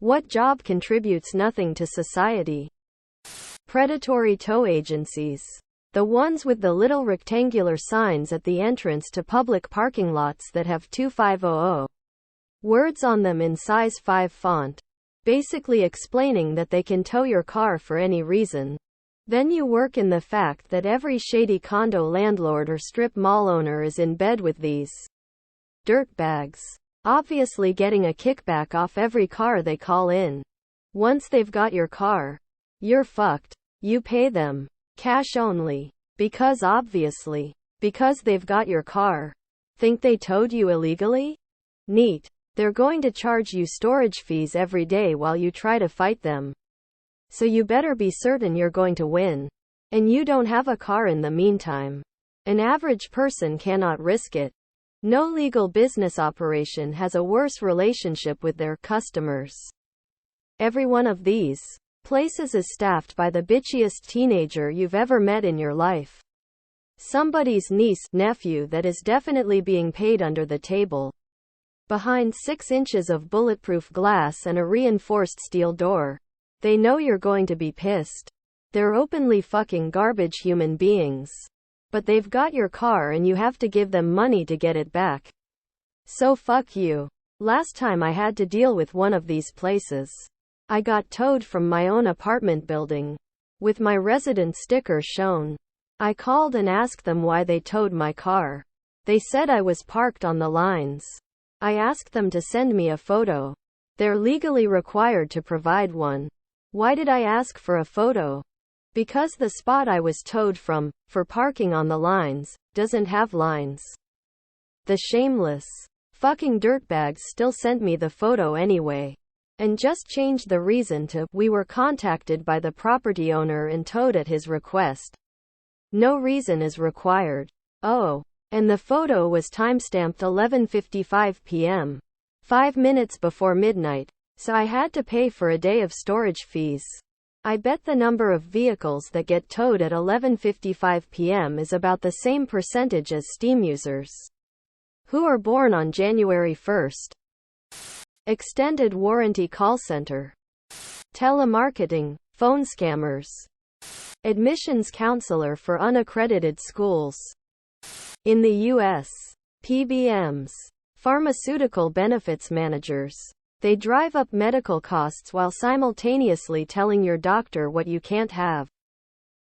What job contributes nothing to society? Predatory tow agencies. The ones with the little rectangular signs at the entrance to public parking lots that have 2500 words on them in size 5 font, basically explaining that they can tow your car for any reason. Then you work in the fact that every shady condo landlord or strip mall owner is in bed with these dirtbags, obviously getting a kickback off every car they call in. Once they've got your car, you're fucked. You pay them cash only. Because they've got your car. Think they towed you illegally? Neat. They're going to charge you storage fees every day while you try to fight them. So you better be certain you're going to win. And you don't have a car in the meantime. An average person cannot risk it. No legal business operation has a worse relationship with their customers. Every one of these places is staffed by the bitchiest teenager you've ever met in your life. Somebody's niece, nephew that is definitely being paid under the table. Behind 6 inches of bulletproof glass and a reinforced steel door. They know you're going to be pissed. They're openly fucking garbage human beings. But they've got your car and you have to give them money to get it back. So fuck you. Last time I had to deal with one of these places, I got towed from my own apartment building, with my resident sticker shown. I called and asked them why they towed my car. They said I was parked on the lines. I asked them to send me a photo. They're legally required to provide one. Why did I ask for a photo? Because the spot I was towed from, for parking on the lines, doesn't have lines. The shameless fucking dirtbags still sent me the photo anyway. And just changed the reason to, we were contacted by the property owner and towed at his request. No reason is required. Oh. And the photo was timestamped 11:55 p.m. 5 minutes before midnight. So I had to pay for a day of storage fees. I bet the number of vehicles that get towed at 11:55 p.m. is about the same percentage as Steam users who are born on January 1st. Extended warranty call center. Telemarketing, phone scammers. Admissions counselor for unaccredited schools. In the U.S., PBMs, pharmaceutical benefits managers. They drive up medical costs while simultaneously telling your doctor what you can't have.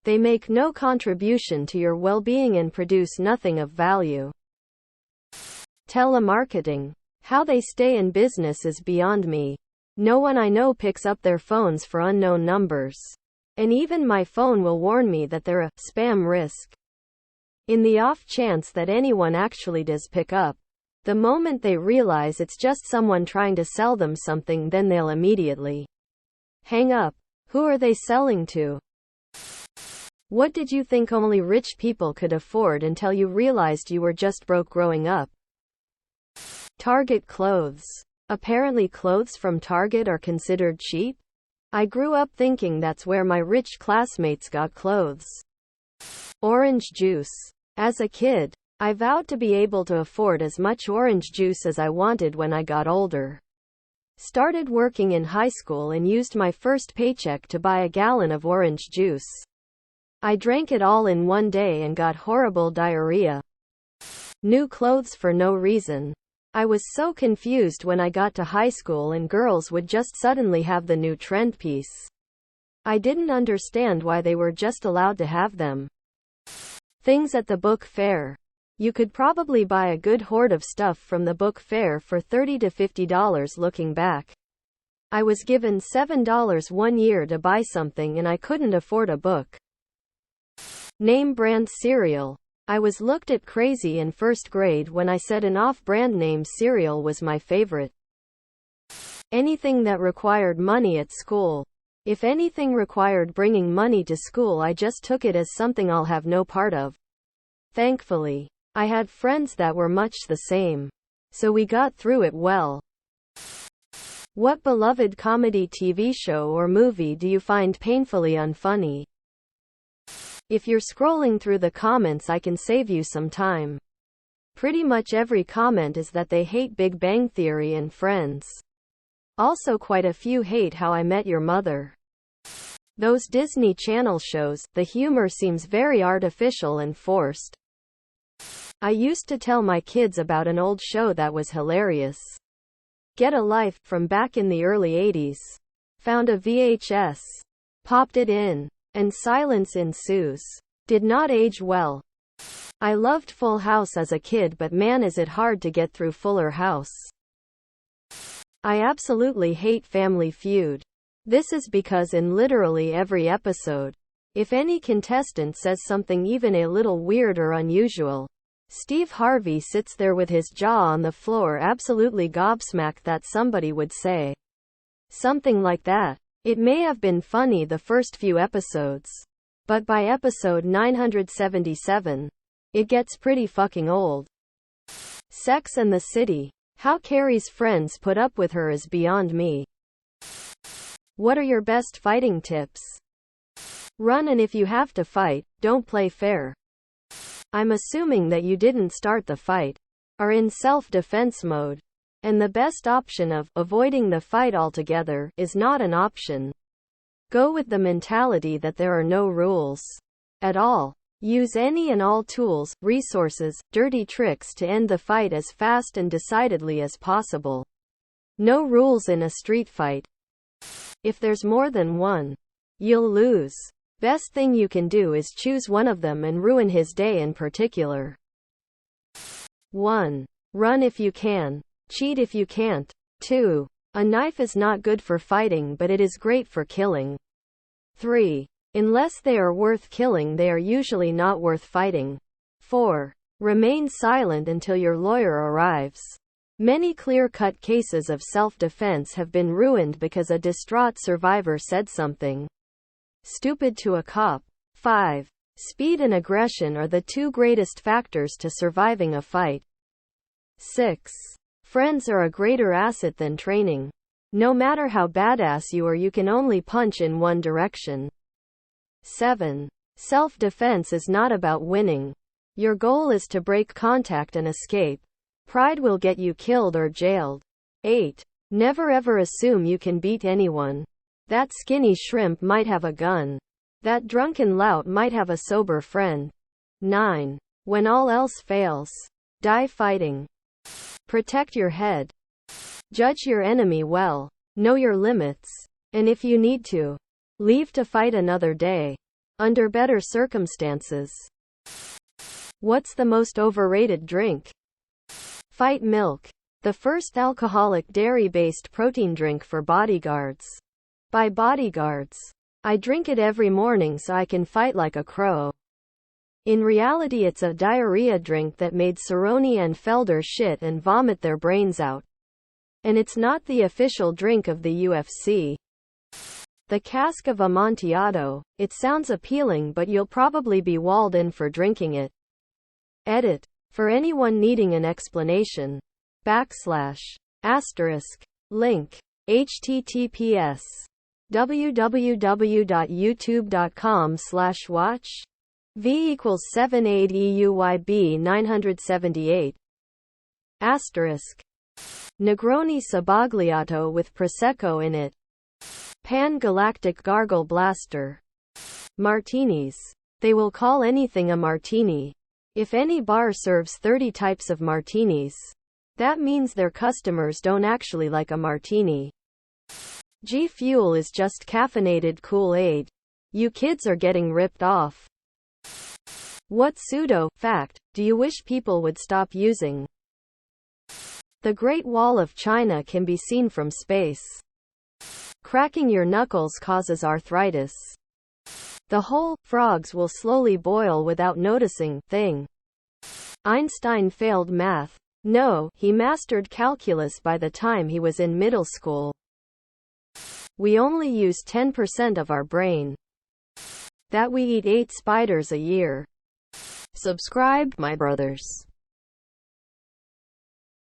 They make no contribution to your well-being and produce nothing of value. Telemarketing. How they stay in business is beyond me. No one I know picks up their phones for unknown numbers. And even my phone will warn me that they're a spam risk. In the off chance that anyone actually does pick up, the moment they realize it's just someone trying to sell them something, then they'll immediately hang up. Who are they selling to? What did you think only rich people could afford until you realized you were just broke growing up? Target clothes. Apparently clothes from Target are considered cheap? I grew up thinking that's where my rich classmates got clothes. Orange juice. As a kid, I vowed to be able to afford as much orange juice as I wanted when I got older. Started working in high school and used my first paycheck to buy a gallon of orange juice. I drank it all in one day and got horrible diarrhea. New clothes for no reason. I was so confused when I got to high school and girls would just suddenly have the new trend piece. I didn't understand why they were just allowed to have them. Things at the book fair. You could probably buy a good hoard of stuff from the book fair for $30 to $50 looking back. I was given $7 one year to buy something and I couldn't afford a book. Name brand cereal. I was looked at crazy in first grade when I said an off-brand name cereal was my favorite. Anything that required money at school. If anything required bringing money to school, I just took it as something I'll have no part of. Thankfully, I had friends that were much the same. So we got through it well. What beloved comedy TV show or movie do you find painfully unfunny? If you're scrolling through the comments, I can save you some time. Pretty much every comment is that they hate Big Bang Theory and Friends. Also quite a few hate How I Met Your Mother. Those Disney Channel shows, the humor seems very artificial and forced. I used to tell my kids about an old show that was hilarious. Get a Life, from back in the early 80s. Found a VHS. Popped it in. And silence ensues. Did not age well. I loved Full House as a kid, but man is it hard to get through Fuller House. I absolutely hate Family Feud. This is because in literally every episode, if any contestant says something even a little weird or unusual, Steve Harvey sits there with his jaw on the floor, absolutely gobsmacked that somebody would say something like that. It may have been funny the first few episodes, but by episode 977, it gets pretty fucking old. Sex and the City. How Carrie's friends put up with her is beyond me. What are your best fighting tips? Run, and if you have to fight, don't play fair. I'm assuming that you didn't start the fight, are in self-defense mode, and the best option of avoiding the fight altogether is not an option. Go with the mentality that there are no rules at all. Use any and all tools, resources, dirty tricks to end the fight as fast and decidedly as possible. No rules in a street fight. If there's more than one, you'll lose. Best thing you can do is choose one of them and ruin his day in particular. 1. Run if you can. Cheat if you can't. 2. A knife is not good for fighting, but it is great for killing. 3. Unless they are worth killing, they are usually not worth fighting. 4. Remain silent until your lawyer arrives. Many clear-cut cases of self-defense have been ruined because a distraught survivor said something stupid to a cop. 5. Speed and aggression are the two greatest factors to surviving a fight. 6. Friends are a greater asset than training. No matter how badass you are, you can only punch in one direction. 7. Self-defense is not about winning. Your goal is to break contact and escape. Pride will get you killed or jailed. 8. Never ever assume you can beat anyone. That skinny shrimp might have a gun. That drunken lout might have a sober friend. 9. When all else fails, die fighting. Protect your head. Judge your enemy well. Know your limits. And if you need to, leave to fight another day. Under better circumstances. What's the most overrated drink? Fight Milk. The first alcoholic dairy-based protein drink for bodyguards. By bodyguards. I drink it every morning so I can fight like a crow. In reality, it's a diarrhea drink that made Cerrone and Felder shit and vomit their brains out. And it's not the official drink of the UFC. The cask of Amontillado. It sounds appealing, but you'll probably be walled in for drinking it. Edit. For anyone needing an explanation. / link. https. www.youtube.com/watch v equals 78 EUYB 978 Negroni Sabagliato with Prosecco in it. Pan Galactic Gargle Blaster. Martinis. They will call anything a martini. If any bar serves 30 types of martinis, that means their customers don't actually like a martini. G Fuel is just caffeinated Kool-Aid. You kids are getting ripped off. What pseudo-fact do you wish people would stop using? The Great Wall of China can be seen from space. Cracking your knuckles causes arthritis. The whole frogs will slowly boil without noticing thing. Einstein failed math. No, he mastered calculus by the time he was in middle school. We only use 10% of our brain. That we eat 8 spiders a year. Subscribe, my brothers.